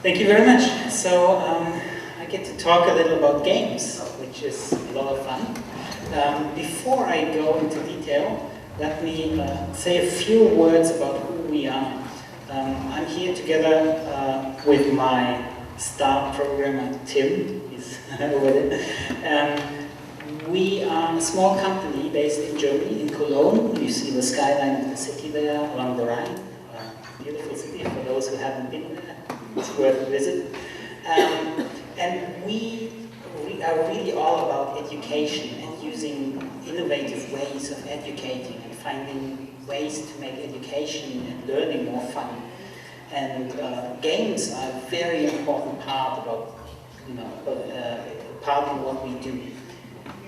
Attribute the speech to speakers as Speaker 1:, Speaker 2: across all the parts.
Speaker 1: Thank you very much. So I get to talk a little about games, which is a lot of fun. Before I go into detail, let me say a few words about who we are. I'm here together with my star programmer, Tim. He's over there. We are a small company based in Germany, in Cologne. You see the skyline of the city there along the Rhine. Beautiful city for those who haven't been there. It's worth a visit. And we are really all about education and using innovative ways of educating and finding ways to make education and learning more fun. And games are a very important part about, part of what we do.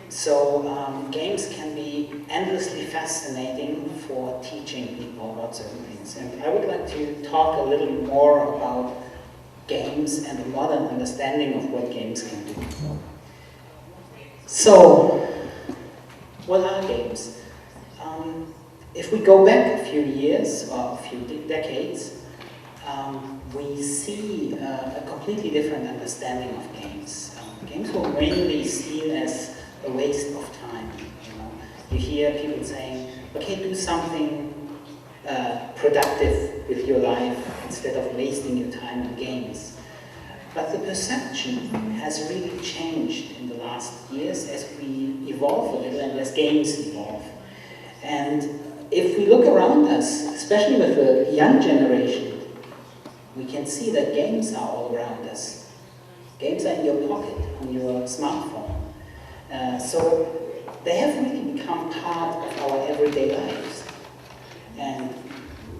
Speaker 1: So games can be endlessly fascinating for teaching people about certain things. And I would like to talk a little more about games and a modern understanding of what games can do. So, what are games? If we go back a few years or a few decades, we see a completely different understanding of games. Games were mainly seen as a waste of time. You hear people saying, okay, do something productive with your life instead of wasting your time on games. But the perception has really changed in the last years as we evolve a little and as games evolve. And if we look around us, especially with the young generation, we can see that games are all around us. Games are in your pocket, on your smartphone. So they have really become part of our everyday lives. And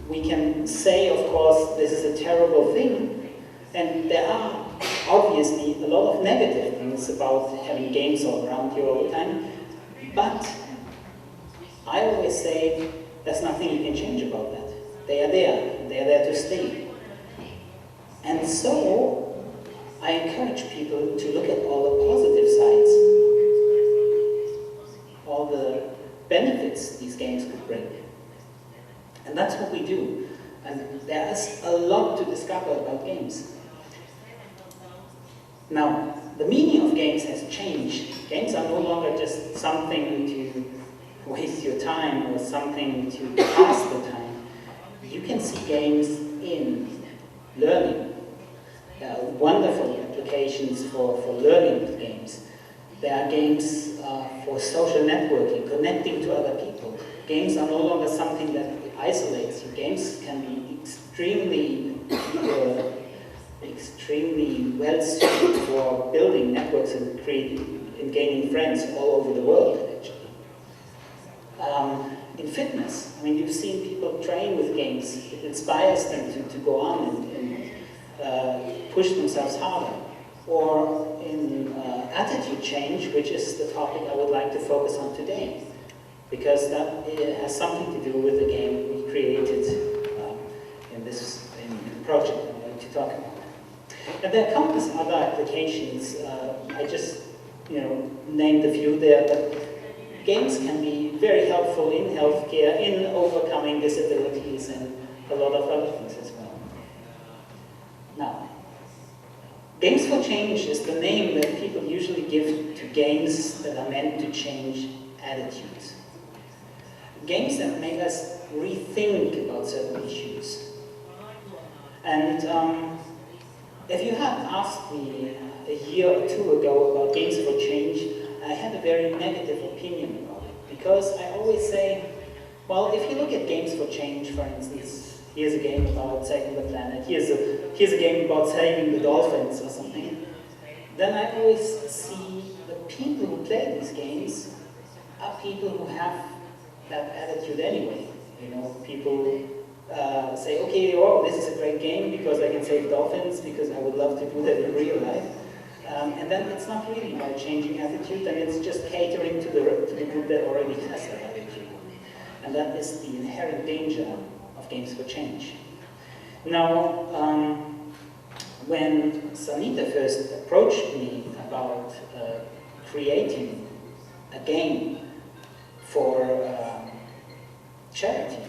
Speaker 1: we can say, of course, this is a terrible thing. And there are obviously a lot of negative things about having games all around you all the time. But I always say there's nothing you can change about that. They are there. They are there to stay. And so I encourage people to look at all the positive sides, all the benefits these games could bring. And that's what we do. And there's a lot to discover about games. Now, the meaning of games has changed. Games are no longer just something to waste your time or something to pass the time. You can see games in learning. There are wonderful applications for learning with games. There are games for social networking, connecting to other people. Games are no longer something that isolates you. Games can be extremely well suited for building networks and gaining friends all over the world, actually. In fitness, I mean, you've seen people train with games. It inspires them to go on and push themselves harder. Or in attitude change, which is the topic I would like to focus on today, because that has something to do with the game we created in the project I'm going to talk about. And there are countless other applications. I just named a few there, but games can be very helpful in healthcare, in overcoming disabilities, and a lot of other things as well. Now, Games for Change is the name that people usually give to games that are meant to change attitudes. Games that make us rethink about certain issues. And if you had asked me a year or two ago about Games for Change, I had a very negative opinion about it. Because I always say, well, if you look at Games for Change, for instance, here's a game about saving the planet, here's a game about saving the dolphins or something, then I always see the people who play these games are people who have that attitude anyway. People say, okay, oh, this is a great game because I can save dolphins, because I would love to do that in real life. And then it's not really about changing attitude, and it's just catering to the group that already has that attitude. And that is the inherent danger of Games for Change. Now, when Sanita first approached me about creating a game for charity,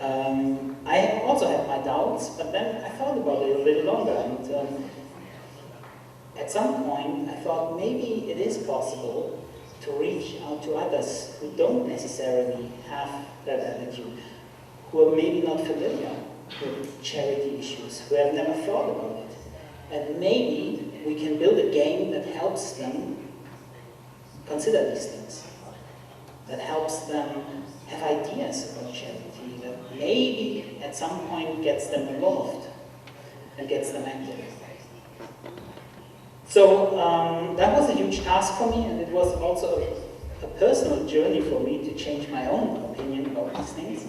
Speaker 1: I also had my doubts, but then I thought about it a little longer, and at some point I thought maybe it is possible to reach out to others who don't necessarily have that attitude, who are maybe not familiar with charity issues, who have never thought about it. And maybe we can build a game that helps them consider these things, that helps them have ideas about charity, that maybe at some point gets them involved and gets them active. So that was a huge task for me, and it was also a personal journey for me to change my own opinion about these things.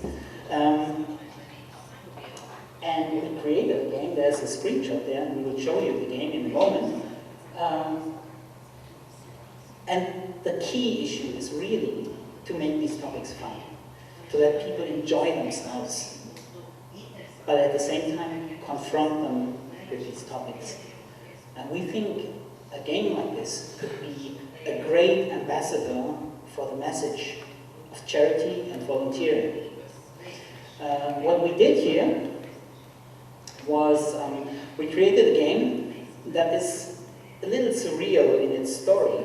Speaker 1: And we created a game. There's a screenshot there, and we will show you the game in a moment. And the key issue is really to make these topics fun, to let people enjoy themselves, but at the same time confront them with these topics. And we think a game like this could be a great ambassador for the message of charity and volunteering. What we did here was we created a game that is a little surreal in its story.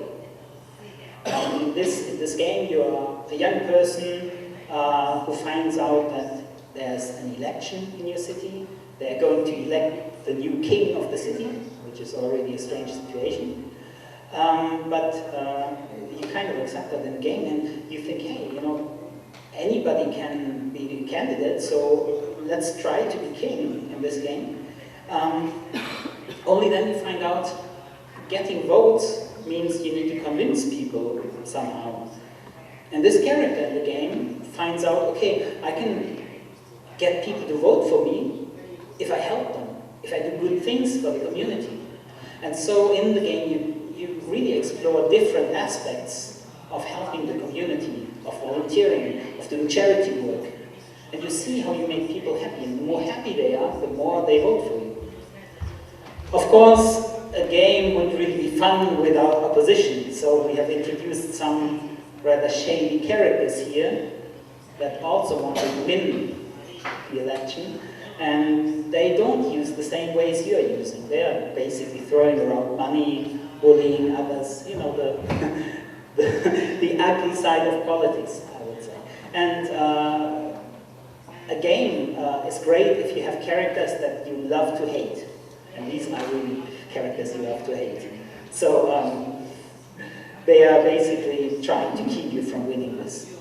Speaker 1: In this game, you are a young person who finds out that there's an election in your city. They're going to elect the new king of the city, which is already a strange situation. But you kind of accept that in the game, and you think, hey, you know, anybody can be a candidate, so let's try to be king in this game. Only then you find out getting votes means you need to convince people somehow. And this character in the game finds out, okay, I can get people to vote for me if I help them, if I do good things for the community. And so in the game you really explore different aspects of helping the community, of volunteering, of doing charity work. And you see how you make people happy, and the more happy they are, the more they vote for you. Of course, a game wouldn't really be fun without opposition, so we have introduced some rather shady characters here that also want to win the election, and they don't use the same ways you're using. They are basically throwing around money, bullying others, you know, the ugly side of politics, I would say. And a game is great if you have characters that you love to hate, and these are really characters you love to hate. So they are basically trying to keep you from winning this.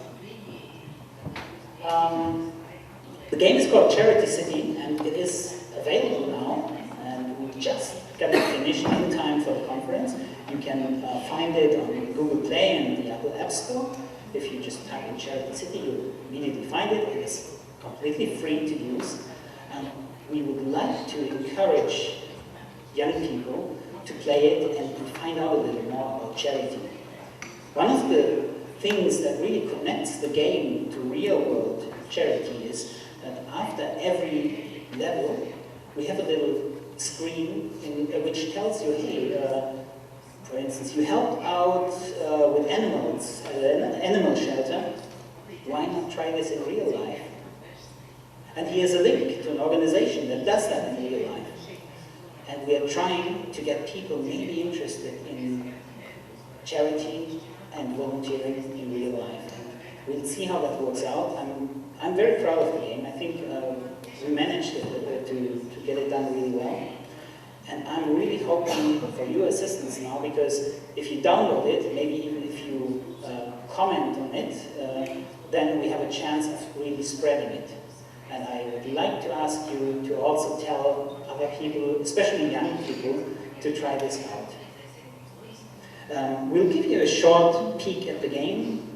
Speaker 1: The game is called Charity City, and it is available now, and we just got it finished in time for the conference. You can find it on Google Play and the Apple App Store. If you just type in Charity City, you'll immediately find it. It is completely free to use. And we would like to encourage young people to play it and to find out a little more about charity. One of the things that really connects the game to real-world charity is that after every level, we have a little screen which tells you, hey, for instance, you helped out with animals at an animal shelter. Why not try this in real life? And here's a link to an organization that does that in real life. And we are trying to get people maybe interested in charity and volunteering in real life. And we'll see how that works out. I'm very proud of the game. I think we managed to get it done really well. And I'm really hoping for your assistance now, because if you download it, maybe even if you comment on it, then we have a chance of really spreading it. And I would like to ask you to also tell other people, especially young people, to try this out. We'll give you a short peek at the game,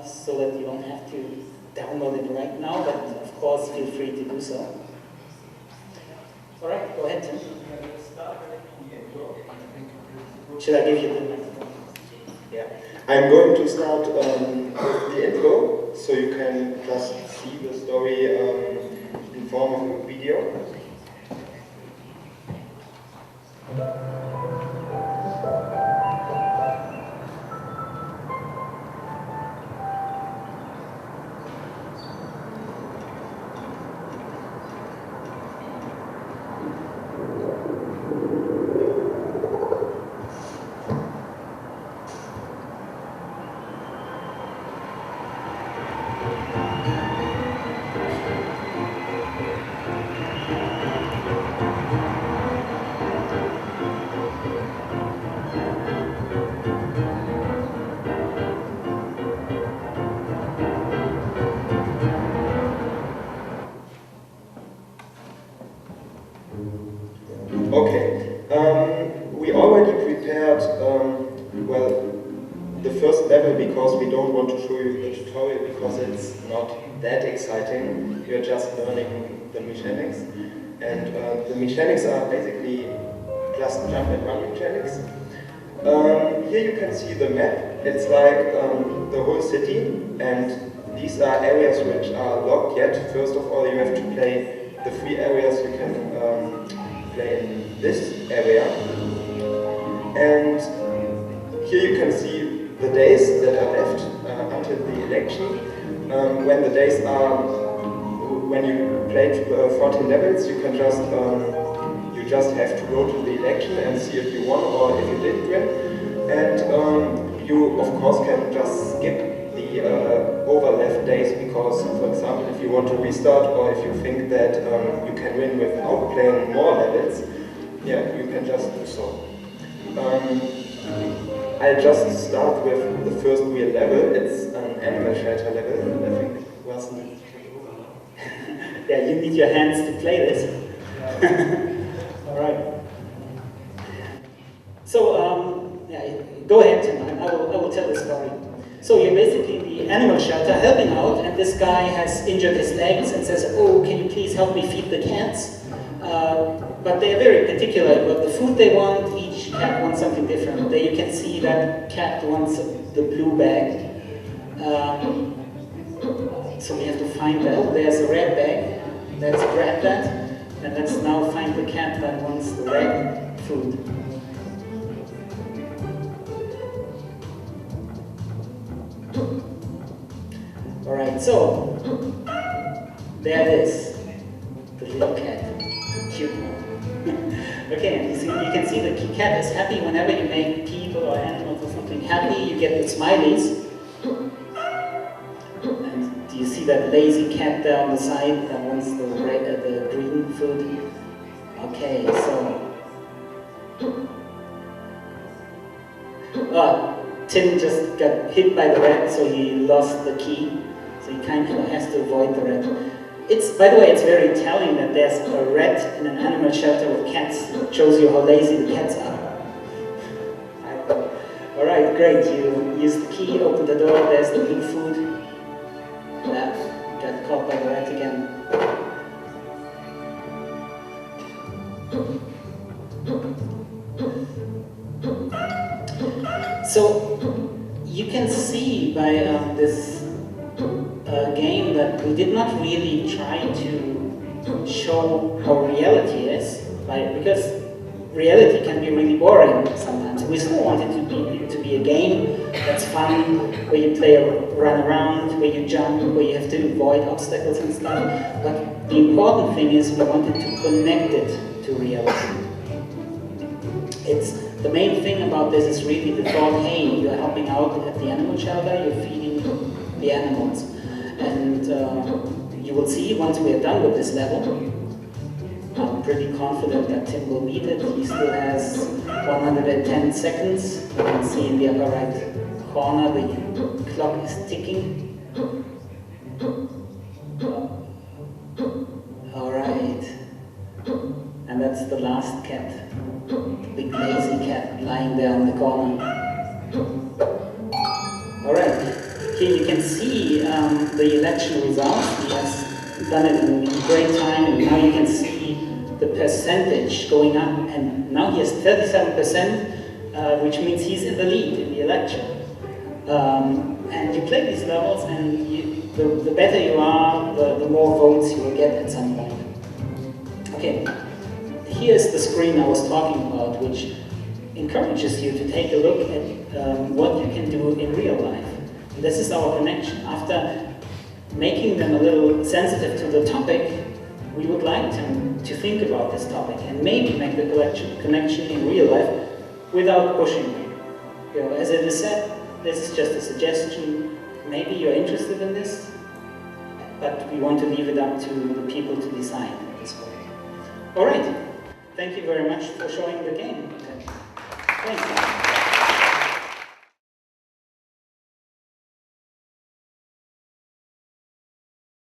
Speaker 1: so that you don't have to download it right now, but of course feel free to do so. All right, go ahead, Tim. Should I give you the microphone?
Speaker 2: Yeah. I'm going to start with the intro, so you can just see the story in form of a video. anything. You're just learning the mechanics. And the mechanics are basically just jump and run mechanics. Here you can see the map. It's like the whole city, and these are areas which are locked yet. First of all, you have to play the 3 areas you can play in this area. And here you can see the days that are left until the election. When the days are, when you played 14 levels, you can just have to go to the election and see if you won or if you didn't win. And you, of course, can just skip the over left days because, for example, if you want to restart or if you think that you can win without playing more levels, yeah, you can just do so. I'll just start with the first real level. It's an animal shelter level, I think it wasn't.
Speaker 1: Yeah, you need your hands to play this. All right. So, yeah, go ahead, Tim. I will tell the story. So you're basically in the animal shelter helping out, and this guy has injured his legs and says, "Oh, can you please help me feed the cats?" But they're very particular about the food they want. Each cat wants something different. There you can see that cat wants the blue bag. So we have to find that. Oh, there's a red bag. Let's grab that. And let's now find the cat that wants the red food. Alright, so there it is. The little cat. Cute one. Okay, and you can see the cat is happy whenever you make people or animals or something happy, you get the smileys. And do you see that lazy cat there on the side that wants the green food? Okay, so Tim just got hit by the rat, so he lost the key. So he kind of has to avoid the rat. By the way, it's very telling that there's a rat in an animal shelter with cats. It shows you how lazy the cats are. Alright, great. You use the key, open the door, there's the blue food. Got caught by the rat again. So, you can see by this game that we did not really try to show how reality is, because reality can be really boring sometimes. We still want it to be a game that's fun, where you run around, where you jump, where you have to avoid obstacles and stuff. But the important thing is we wanted to connect it to reality. The main thing about this is really the thought, hey, you're helping out at the animal shelter, you're feeding the animals. And you will see once we are done with this level, I'm pretty confident that Tim will beat it. He still has 110 seconds. You can see in the upper right corner the clock is ticking. Alright. And that's the last cat. The big lazy cat lying there on the corner. Alright. Here you can see the election results. He has done it in great time, and now you can see the percentage going up, and now he has 37%, which means he's in the lead in the election. And you play these levels, and the better you are, the more votes you will get at some point. Okay, here's the screen I was talking about, which encourages you to take a look at what you can do in real life. And this is our connection. After making them a little sensitive to the topic, we would like them to think about this topic and maybe make the connection in real life without pushing them. As it is said, this is just a suggestion. Maybe you're interested in this, but we want to leave it up to the people to decide at this point. All right. Thank you very much for showing the game. Thanks.